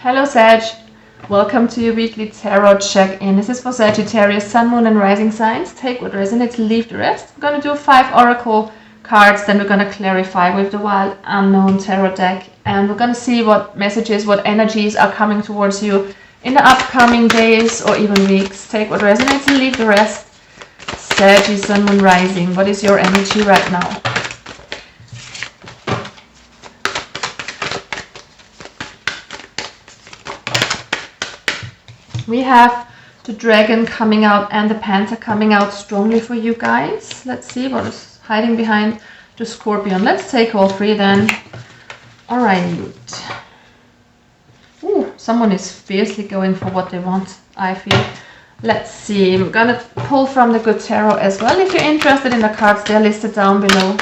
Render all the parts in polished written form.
Hello Sag, welcome to your weekly tarot check-in. This is for Sagittarius, Sun, Moon and Rising signs. Take what resonates, leave the rest. We're going to do 5 oracle cards, then we're going to clarify with the Wild Unknown tarot deck. And we're going to see what messages, what energies are coming towards you in the upcoming days or even weeks. Take what resonates and leave the rest. Sagittarius, Sun, Moon, Rising, what is your energy right now? We have the Dragon coming out and the Panther coming out strongly for you guys. Let's see what is hiding behind the Scorpion. Let's take all 3 then. Alright. Ooh, someone is fiercely going for what they want, I feel. Let's see. We're going to pull from the Good Tarot as well. If you're interested in the cards, they're listed down below.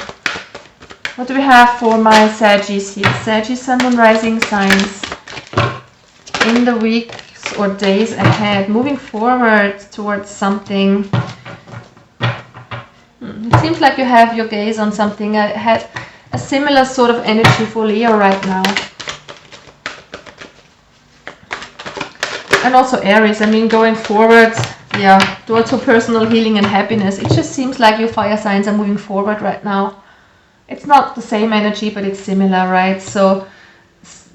What do we have for my Saggies here? Saggies, Sun, Moon, Rising signs in the week or days ahead, moving forward towards something. It seems like you have your gaze on something. I had a similar sort of energy for Leo right now. And also Aries, I mean, going forward, yeah, towards personal healing and happiness. It just seems like your fire signs are moving forward right now. It's not the same energy, but it's similar, right? So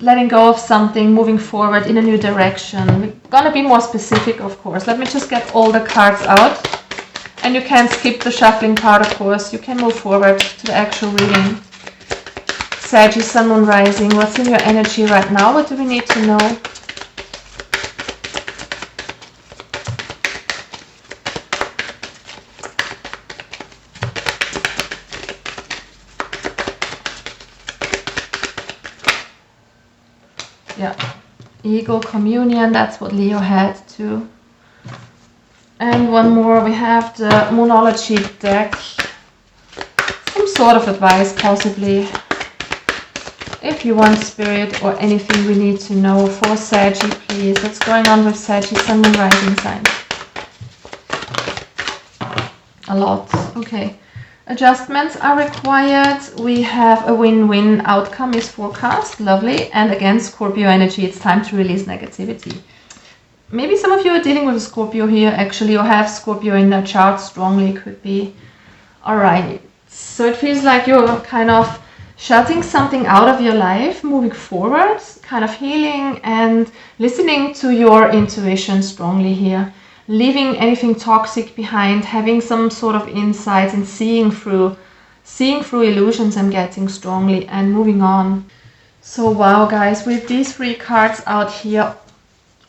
letting go of something, moving forward in a new direction. We're gonna be more specific, of course. Let me just get all the cards out. And you can skip the shuffling part, of course. You can move forward to the actual reading. Sagittarius, Sun, Moon, Rising. What's in your energy right now? What do we need to know? Yeah, ego, communion, that's what Leo had too. And one more, we have the Moonology deck. Some sort of advice, possibly. If you want spirit or anything we need to know for Saggy, please. What's going on with Saggy, Sun, Moon, Rising signs? A lot, okay. Adjustments are required. We have a win-win outcome is forecast. Lovely. And again, Scorpio energy. It's time to release negativity. Maybe some of you are dealing with a Scorpio here, actually, or have Scorpio in their chart strongly. Could be. All right. So it feels like you're kind of shutting something out of your life, moving forward, kind of healing and listening to your intuition strongly here. Leaving anything toxic behind, having some sort of insights and seeing through illusions I'm getting strongly and moving on. So wow guys, with these 3 cards out here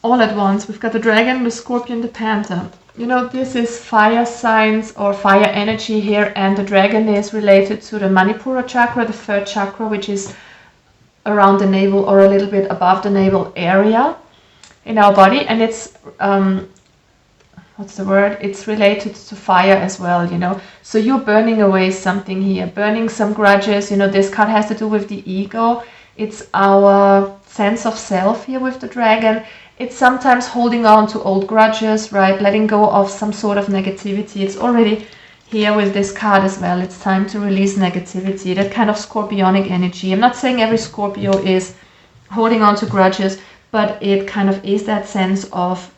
all at once, we've got the Dragon, the Scorpion, the Panther. You know, this is fire signs or fire energy here, and the Dragon is related to the Manipura chakra, the 3rd chakra, which is around the navel or a little bit above the navel area in our body, and it's what's the word? It's related to fire as well, you know. So you're burning away something here, burning some grudges. You know, this card has to do with the ego. It's our sense of self here with the Dragon. It's sometimes holding on to old grudges, right? Letting go of some sort of negativity. It's already here with this card as well. It's time to release negativity, that kind of scorpionic energy. I'm not saying every Scorpio is holding on to grudges, but it kind of is that sense of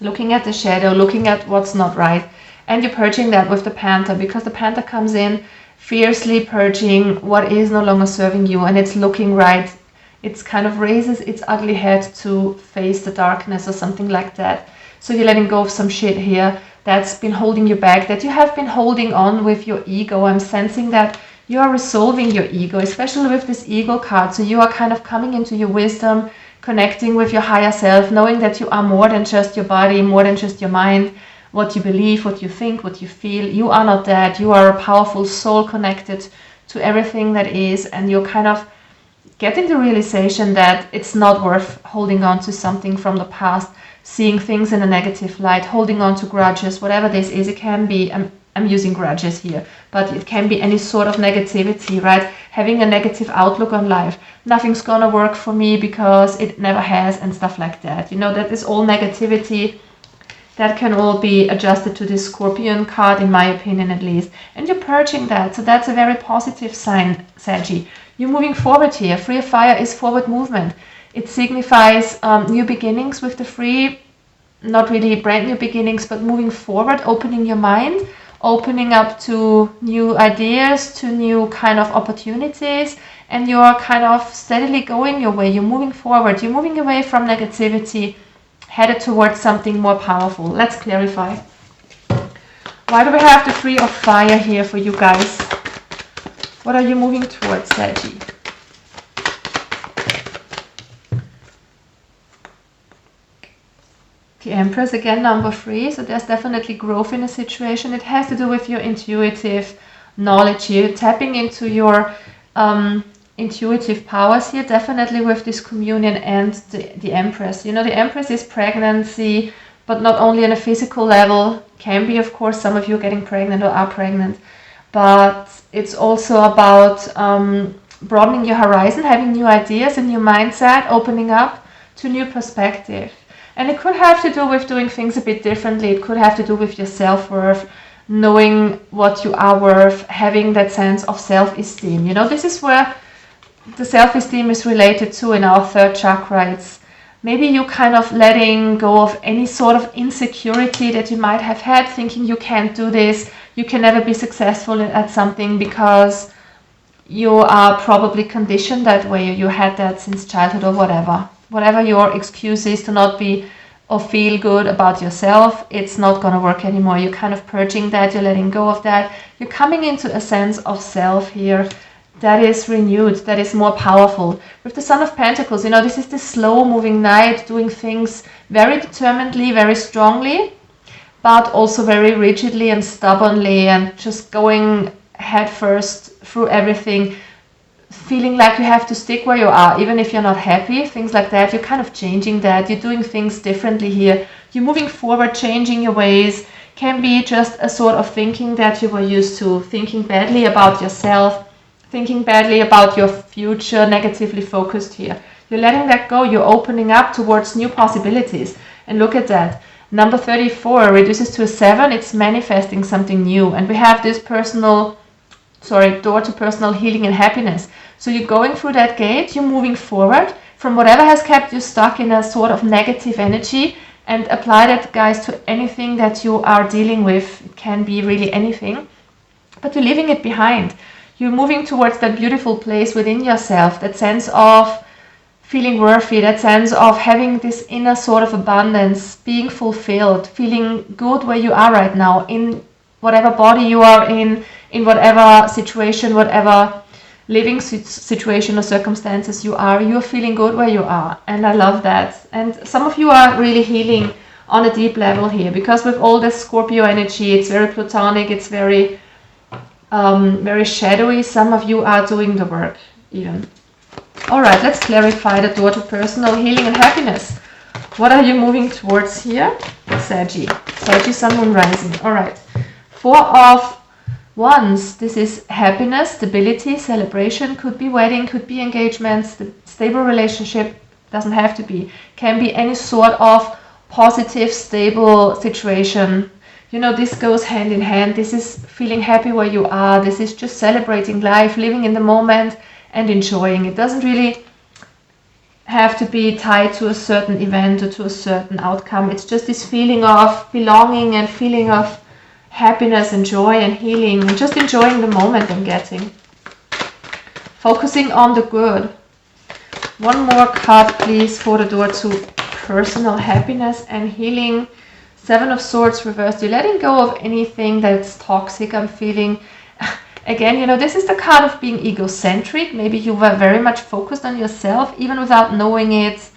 looking at the shadow, looking at what's not right, and you're purging that with the Panther, because the Panther comes in fiercely purging what is no longer serving you, and it's looking right. It's kind of raises its ugly head to face the darkness or something like that. So you're letting go of some shit here that's been holding you back, that you have been holding on with your ego. I'm sensing that you are resolving your ego, especially with this ego card. So you are kind of coming into your wisdom, connecting with your higher self, knowing that you are more than just your body, more than just your mind, what you believe, what you think, what you feel. You are not that. You are a powerful soul connected to everything that is, and you're kind of getting the realization that it's not worth holding on to something from the past, seeing things in a negative light, holding on to grudges, whatever this is. It can be, I'm using grudges here, but it can be any sort of negativity, right? Having a negative outlook on life. Nothing's gonna work for me because it never has, and stuff like that. You know, that is all negativity. That can all be adjusted to this Scorpion card, in my opinion at least. And you're purging that, so that's a very positive sign, Saggy. You're moving forward here. Free of fire is forward movement. It signifies new beginnings with the 3, not really brand new beginnings, but moving forward, opening your mind, opening up to new ideas, to new kind of opportunities, and you're kind of steadily going your way. You're moving forward. You're moving away from negativity, headed towards something more powerful. Let's clarify. Why do we have the 3 of fire here for you guys? What are you moving towards, Saggy? The Empress, again, number 3. So there's definitely growth in a situation. It has to do with your intuitive knowledge here, tapping into your intuitive powers here, definitely with this communion and the Empress. You know, the Empress is pregnancy, but not only on a physical level, can be, of course, some of you getting pregnant or are pregnant, but it's also about broadening your horizon, having new ideas, a new mindset, opening up to new perspective. And it could have to do with doing things a bit differently. It could have to do with your self-worth, knowing what you are worth, having that sense of self-esteem. You know, this is where the self-esteem is related to in our 3rd chakra. It's maybe you kind of letting go of any sort of insecurity that you might have had, thinking you can't do this, you can never be successful at something because you are probably conditioned that way, or you had that since childhood or whatever. Whatever your excuse is to not be or feel good about yourself, it's not going to work anymore. You're kind of purging that, you're letting go of that. You're coming into a sense of self here that is renewed, that is more powerful. With the Son of Pentacles, you know, this is the slow moving knight doing things very determinedly, very strongly, but also very rigidly and stubbornly, and just going head first through everything, feeling like you have to stick where you are, even if you're not happy, things like that. You're kind of changing that. You're doing things differently here. You're moving forward, changing your ways. Can be just a sort of thinking that you were used to, thinking badly about yourself, thinking badly about your future, negatively focused here. You're letting that go. You're opening up towards new possibilities. And look at that. Number 34 reduces to a 7. It's manifesting something new. And we have this door to personal healing and happiness. So you're going through that gate, you're moving forward from whatever has kept you stuck in a sort of negative energy, and apply that, guys, to anything that you are dealing with. It can be really anything, but you're leaving it behind. You're moving towards that beautiful place within yourself, that sense of feeling worthy, that sense of having this inner sort of abundance, being fulfilled, feeling good where you are right now, in whatever body you are in whatever situation, whatever living situation or circumstances you're feeling good where you are. And I love that. And some of you are really healing on a deep level here, because with all this Scorpio energy, it's very platonic, it's very very shadowy. Some of you are doing the work even. All right, let's clarify the door to personal healing and happiness. What are you moving towards here? Saggy, Sun, Moon, Rising. All right, 4 of Wands. This is happiness, stability, celebration. Could be wedding, could be engagements, stable relationship. Doesn't have to be. Can be any sort of positive, stable situation. You know, this goes hand in hand. This is feeling happy where you are. This is just celebrating life, living in the moment and enjoying. It doesn't really have to be tied to a certain event or to a certain outcome. It's just this feeling of belonging and feeling of happiness and joy and healing, and just enjoying the moment I'm getting. Focusing on the good. One more card, please, for the door to personal happiness and healing. 7 of Swords reversed. You're letting go of anything that's toxic, I'm feeling. Again, you know, this is the card of being egocentric. Maybe you were very much focused on yourself, even without knowing it.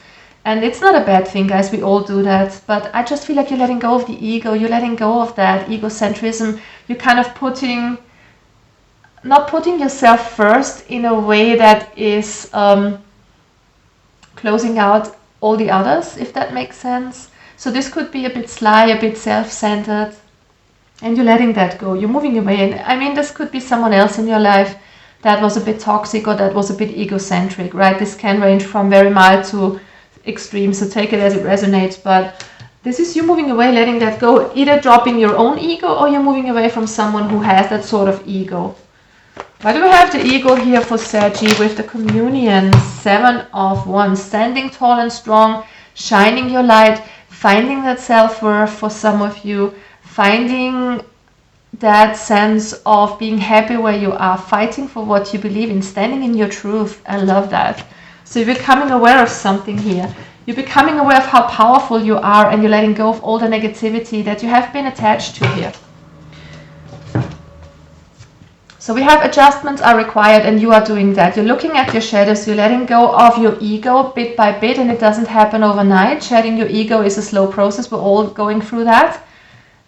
And it's not a bad thing, guys. We all do that. But I just feel like you're letting go of the ego. You're letting go of that egocentrism. You're kind of not putting yourself first in a way that is closing out all the others, if that makes sense. So this could be a bit sly, a bit self-centered, and you're letting that go. You're moving away. And I mean, this could be someone else in your life that was a bit toxic or that was a bit egocentric, right? This can range from very mild to extreme, so take it as it resonates. But this is you moving away, letting that go, either dropping your own ego or you're moving away from someone who has that sort of ego. Why do we have the ego here for Saggy with the communion? 7 of Wands. Standing tall and strong, shining your light, finding that self-worth for some of you, finding that sense of being happy where you are, fighting for what you believe in, standing in your truth. I love that. So you're becoming aware of something here. You're becoming aware of how powerful you are, and you're letting go of all the negativity that you have been attached to here. So we have adjustments are required, and you are doing that. You're looking at your shadows, you're letting go of your ego bit by bit, and it doesn't happen overnight. Shedding your ego is a slow process. We're all going through that.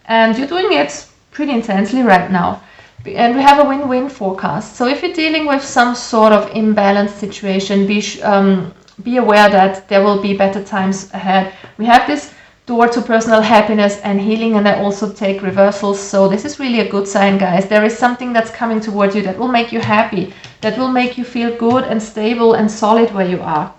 And you're doing it pretty intensely right now. And we have a win-win forecast. So if you're dealing with some sort of imbalanced situation, be aware that there will be better times ahead. We have this door to personal happiness and healing, and I also take reversals. So this is really a good sign, guys. There is something that's coming toward you that will make you happy, that will make you feel good and stable and solid where you are.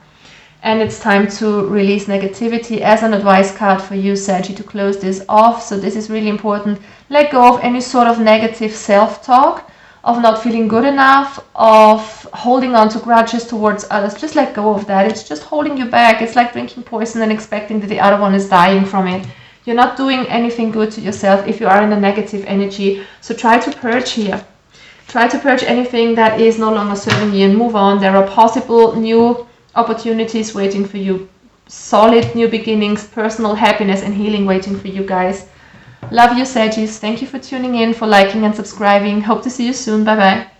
And it's time to release negativity as an advice card for you, Saggy, to close this off. So this is really important. Let go of any sort of negative self-talk, of not feeling good enough, of holding on to grudges towards others. Just let go of that. It's just holding you back. It's like drinking poison and expecting that the other one is dying from it. You're not doing anything good to yourself if you are in a negative energy. So try to purge here. Try to purge anything that is no longer serving you and move on. There are possible new opportunities waiting for you. Solid new beginnings, personal happiness and healing waiting for you, guys. Love you, Saggies. Thank you for tuning in, for liking and subscribing. Hope to see you soon. Bye bye.